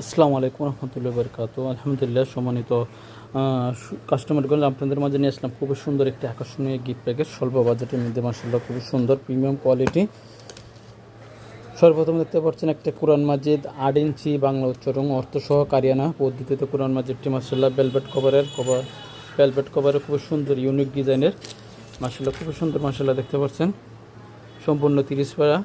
আসসালামু আলাইকুম রহমতুল্লাহ বরকাত। আলহামদুলিল্লাহ, সম্মানিত কাস্টমারগুলো, আপনাদের মাঝে নিয়ে আসলাম খুবই সুন্দর একটি আকর্ষণীয় গিফট প্যাকেজ স্বল্প বাজেটের মধ্যে। মাশাআল্লাহ, খুবই সুন্দর প্রিমিয়াম কোয়ালিটি। সর্বপ্রথম দেখতে পাচ্ছেন একটা কোরআন মাজিদ 8 ইঞ্চি বাংলা উচ্চারণ অর্থসহ কারিয়ানা পদ্ধতিতে কোরআন মাজিদটি মাশাআল্লাহ ভেলভেট কভারের খুবই সুন্দর ইউনিক ডিজাইনের। মাশাআল্লাহ, খুবই সুন্দর। মাশাআল্লাহ, দেখতে পাচ্ছেন সম্পূর্ণ 30 পারা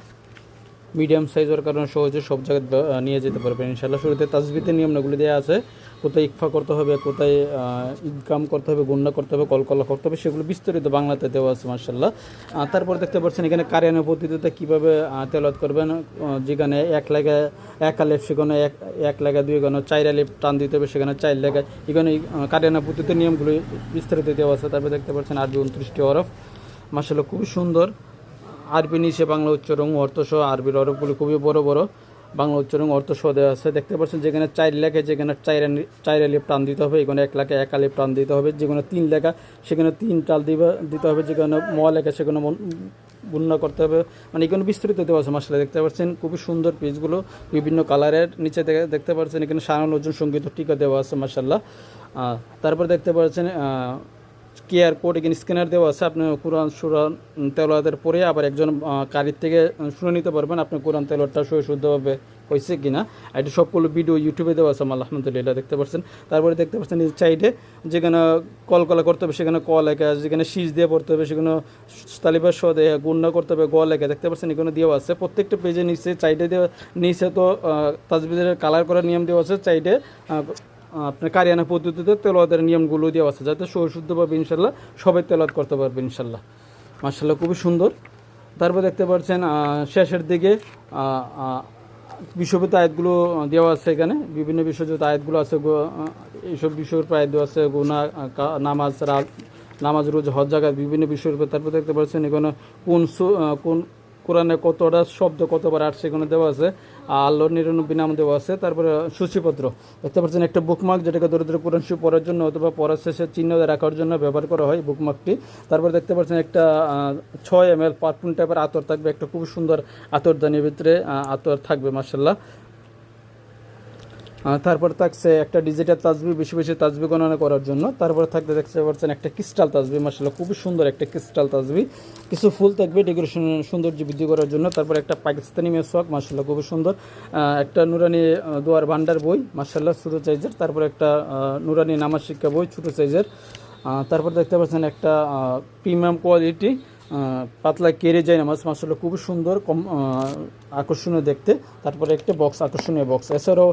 মিডিয়াম সাইজ হওয়ার কারণে সহজে সব জায়গায় নিয়ে যেতে পারবেন ইনশাআল্লাহ। শুরুতে তাসবিতের নিয়মগুলো দেওয়া আছে, কোথায় ইকফা করতে হবে, কোথায় ইদগাম করতে হবে, গুন্না করতে হবে, কলকলা করতে হবে, সেগুলো বিস্তারিত বাংলাতে দেওয়া আছে মাশাআল্লাহ। তারপর দেখতে পাচ্ছেন এখানে কারিয়ানা পদ্ধতিতে কীভাবে তেলাওয়াত করবেন। যেখানে এক লাগায় এক আলিফ, সেখানে এক লাগায় 2 গানো 4 আলিফ টান দিতে হবে, সেখানে 4 লাগায়। এখানে কারিয়ানা পদ্ধতির নিয়মগুলো বিস্তারিত দেওয়া আছে। তারপর দেখতে পাচ্ছেন আরবি 29টি হরফ। মাশাআল্লাহ, খুবই সুন্দর। আরবি নিচে বাংলা উচ্চারণ অর্থসহ আরবির হরফগুলি খুবই বড় বড় বাংলা উচ্চারণ অর্থসহ দেওয়া আছে। দেখতে পাচ্ছেন যেখানে 4 লেখা, যেখানে 4 আলিফ টান দিতে হবে, এখানে 1 লেখা 1 আলিফ টান দিতে হবে। যেখানে 3 লেখা সেখানে 3 টাল দিতে হবে, যেখানে লেখা সেখানে গুণনা করতে হবে। মানে এখানে বিস্তৃত দেওয়া আছে মাশাআল্লাহ। দেখতে পাচ্ছেন খুবই সুন্দর পেজগুলো বিভিন্ন কালারের। নিচে দেখতে পাচ্ছেন এখানে শায়ন ওজন সঙ্গীত টিকা দেওয়া আছে মাশাআল্লাহ। তারপর দেখতে পাচ্ছেন কিউআর কোড এখানে স্ক্যানার দেওয়া আছে। আপনি কোরআন সূরা তেলাওয়াতের পরে আবার একজন কারির থেকে শুনে নিতে পারবেন আপনি কোরআন তেলাওয়াতটা শুদ্ধভাবে হয়েছে কিনা। এটা সবগুলো ভিডিও ইউটিউবে দেওয়া আছে আলহামদুলিল্লাহ, দেখতে পাচ্ছেন। তারপরে দেখতে পাচ্ছেন এই সাইডে যেখানে কলকলা করতে হবে সেখানে ক লেখা, যেখানে শীষ দিয়ে পড়তে হবে সেখানে তালিবার স দেয়া, গুণনা করতে হবে গ লেখা। দেখতে পাচ্ছেন এখানে দেওয়া আছে প্রত্যেকটা পেজে নিচে সাইডে দেওয়া। নিচে তো তাজবিদের কালার করার নিয়ম দেওয়া আছে, সাইডে আপনার কারিয়ানা পদ্ধতিতে তেলাওয়াতের নিয়মগুলো দেওয়া আছে, যাতে শুদ্ধভাবে ইনশাল্লাহ সবাই তেলাওয়াত করতে পারবে ইনশাল্লাহ। মাশাআল্লাহ, খুবই সুন্দর। তারপর দেখতে পাচ্ছেন শেষের দিকে বিষয়গত আয়াতগুলো দেওয়া আছে। এখানে বিভিন্ন বিষয়গত আয়াতগুলো আছে, এইসব বিষয়ের আয়াত দেওয়া আছে, গুনাহ, নামাজ, রোজা, হজ, জাকাত, বিভিন্ন বিষয়ের উপর। তারপর দেখতে পাচ্ছেন এখানে কোন কোরআনে কতটা শব্দ কতবার আসছে এখানে দেওয়া আছে। আল্লাহর 99 নাম দেওয়া আছে। তারপরে সূচিপত্র দেখতে পাচ্ছেন একটা বুকমার্ক, যেটাকে দূরে দূরে কোরআন শরীফ পড়ার জন্য অথবা পড়ার শেষে চিহ্ন রাখার জন্য ব্যবহার করা হয় বুকমার্কটি। তারপর দেখতে পাচ্ছেন একটা 6 ml পারফিউম টাইপের আতর থাকবে, একটা খুব সুন্দর আতরদানির ভিতরে আতর থাকবে মাশাআল্লাহ। তারপর থাকছে একটা ডিজিটাল তাসবিহ, বেশি বেশি তাসবিহ গণনা করার জন্য। তারপর দেখতে পাচ্ছেন একটা ক্রিস্টাল তাসবিহ, মাশাআল্লাহ খুবই সুন্দর একটা ক্রিস্টাল তাসবিহ। কিছু ফুল থাকবে ডেকোরেশন সৌন্দর্য বৃদ্ধি করার জন্য। তারপর একটা পাকিস্তানি মেসওয়াক, মাশাআল্লাহ খুবই সুন্দর। একটা নুরানি দোয়ার ভান্ডার বই, মাশাআল্লাহ ছোটো সাইজের। তারপর একটা নুরানি নামাজ শিক্ষা বই, ছোটো সাইজের। তারপর দেখতে পাচ্ছেন একটা প্রিমিয়াম কোয়ালিটি পাতলা কেড়ে যায় নামাজ, মাশাআল্লাহ খুবই সুন্দর, কম আকর্ষণীয় দেখতে। তারপরে একটা বক্স, আকর্ষণীয় বক্স। এছাড়াও